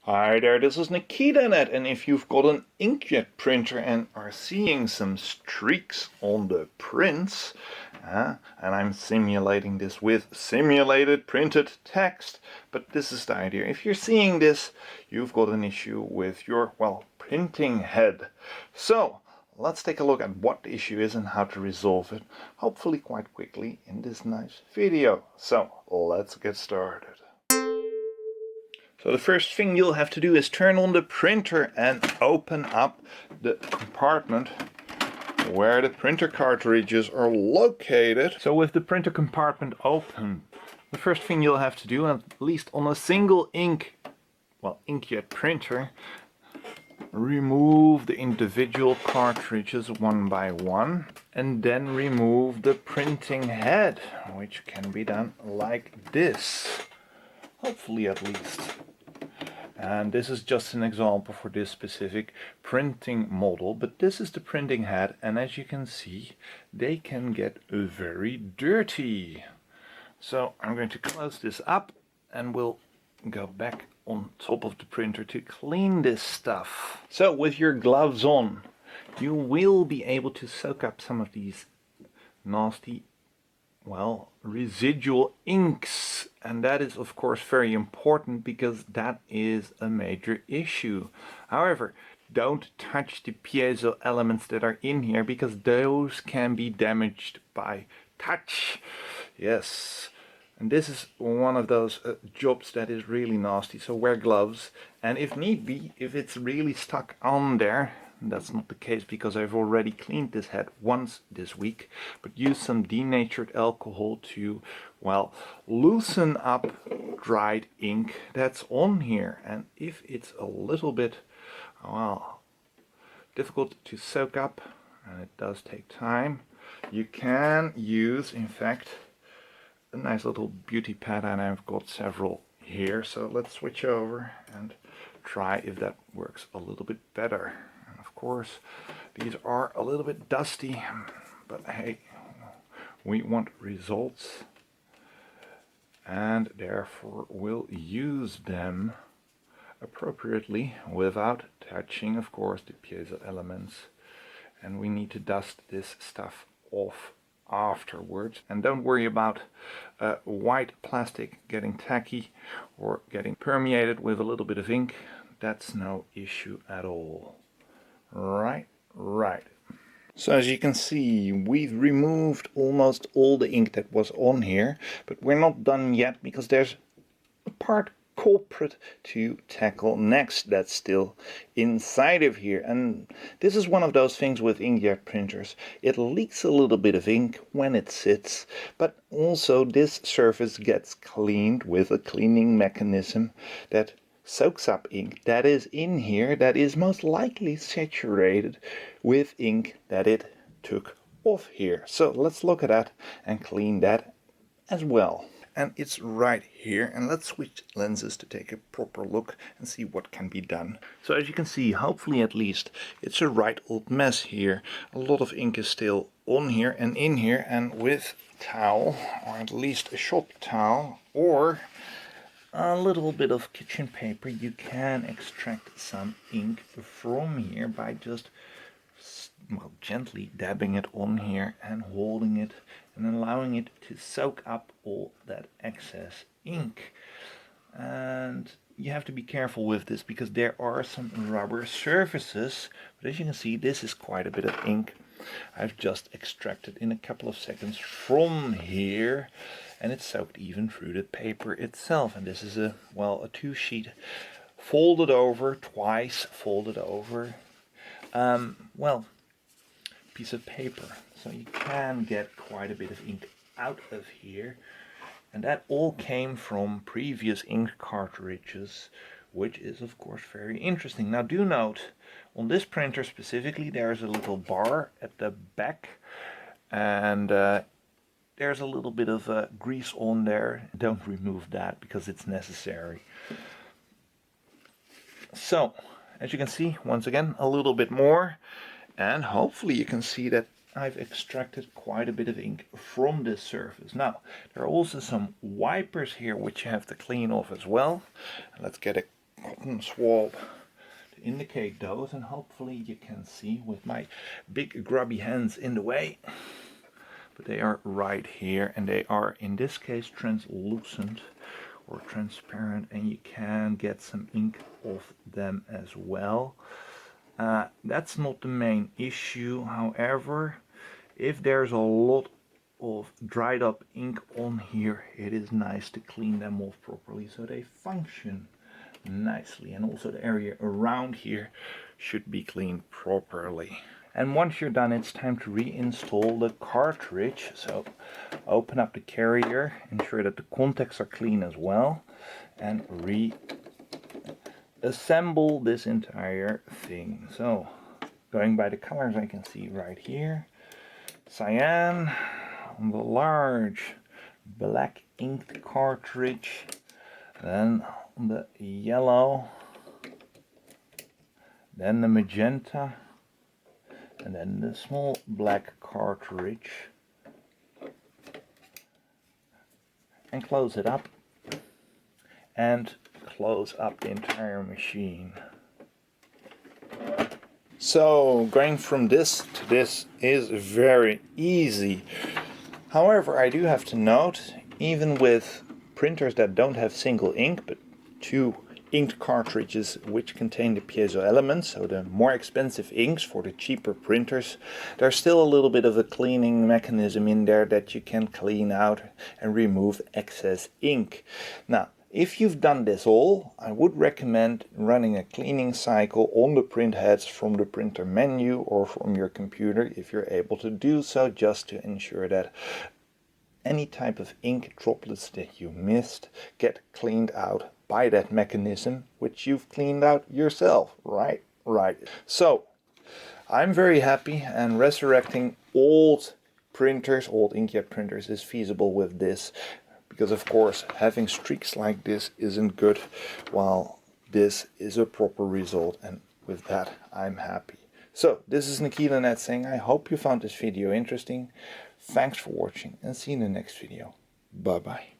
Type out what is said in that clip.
Hi there, this is Nikita.net, and if you've got an inkjet printer and are seeing some streaks on the prints, and I'm simulating this with simulated printed text, but this is the idea. If you're seeing this, you've got an issue with your, well, printing head. So, let's take a look at what the issue is and how to resolve it, hopefully quite quickly in this nice video. So, let's get started. So the first thing you'll have to do is turn on the printer and open up the compartment where the printer cartridges are located. So with the printer compartment open, the first thing you'll have to do, at least on a single inkjet printer, remove the individual cartridges one by one and then remove the printing head, which can be done like this. Hopefully at least. And this is just an example for this specific printing model, but this is the printing head, and as you can see, they can get very dirty. So I'm going to close this up and we'll go back on top of the printer to clean this stuff. So with your gloves on, you will be able to soak up some of these nasty, well, residual inks, and that is of course very important because that is a major issue. However, don't touch the piezo elements that are in here because those can be damaged by touch. Yes, and this is one of those jobs that is really nasty, so wear gloves, and if need be, if it's really stuck on there, that's not the case because I've already cleaned this head once this week, but use some denatured alcohol to, well, loosen up dried ink that's on here. And if it's a little bit, well, difficult to soak up, and it does take time, you can use, in fact, a nice little beauty pad, and I've got several here. So let's switch over and try if that works a little bit better. Of course, these are a little bit dusty, but hey, we want results, and therefore we'll use them appropriately without touching, of course, the piezo elements. And we need to dust this stuff off afterwards. And don't worry about white plastic getting tacky or getting permeated with a little bit of ink. That's no issue at all. Right. So as you can see, we've removed almost all the ink that was on here, but we're not done yet because there's a part culprit to tackle next that's still inside of here. And this is one of those things with inkjet printers. It leaks a little bit of ink when it sits, but also this surface gets cleaned with a cleaning mechanism that soaks up ink that is in here that is most likely saturated with ink that it took off here. So let's look at that and clean that as well. And it's right here, and let's switch lenses to take a proper look and see what can be done. So as you can see, hopefully at least, it's a right old mess here. A lot of ink is still on here and in here, and with towel, or at least a shop towel, or a little bit of kitchen paper, you can extract some ink from here by just, well, gently dabbing it on here and holding it and allowing it to soak up all that excess ink. And you have to be careful with this because there are some rubber surfaces, but as you can see, this is quite a bit of ink I've just extracted in a couple of seconds from here, and it's soaked even through the paper itself. And this is a, well, a 2-sheet folded over, twice folded over, well, piece of paper. So you can get quite a bit of ink out of here, and that all came from previous ink cartridges, which is of course very interesting. Now do note, on this printer specifically, there's a little bar at the back, and there's a little bit of grease on there. Don't remove that because it's necessary. So, as you can see, once again, a little bit more, and hopefully you can see that I've extracted quite a bit of ink from this surface. Now, there are also some wipers here which you have to clean off as well. Let's get a cotton swab to indicate those, and hopefully you can see with my big grubby hands in the way. But they are right here, and they are in this case translucent or transparent, and you can get some ink off them as well. That's not the main issue. However, if there's a lot of dried up ink on here, it is nice to clean them off properly so they function nicely, and also the area around here should be cleaned properly. And once you're done, it's time to reinstall the cartridge. So open up the carrier, ensure that the contacts are clean as well, and reassemble this entire thing. So going by the colors I can see right here, cyan on the large black inked cartridge, then the yellow, then the magenta, and then the small black cartridge, and close it up, and close up the entire machine. So going from this to this is very easy. However, I do have to note, even with printers that don't have single ink but two inked cartridges which contain the piezo elements, so the more expensive inks for the cheaper printers, there's still a little bit of a cleaning mechanism in there that you can clean out and remove excess ink. Now, if you've done this all, I would recommend running a cleaning cycle on the print heads from the printer menu or from your computer if you're able to do so, just to ensure that any type of ink droplets that you missed get cleaned out by that mechanism which you've cleaned out yourself. Right. So I'm very happy, and resurrecting old printers, old inkjet printers, is feasible with this, because of course having streaks like this isn't good, while this is a proper result, and with that I'm happy. So this is Nikita saying I hope you found this video interesting. Thanks for watching, and see you in the next video. Bye bye.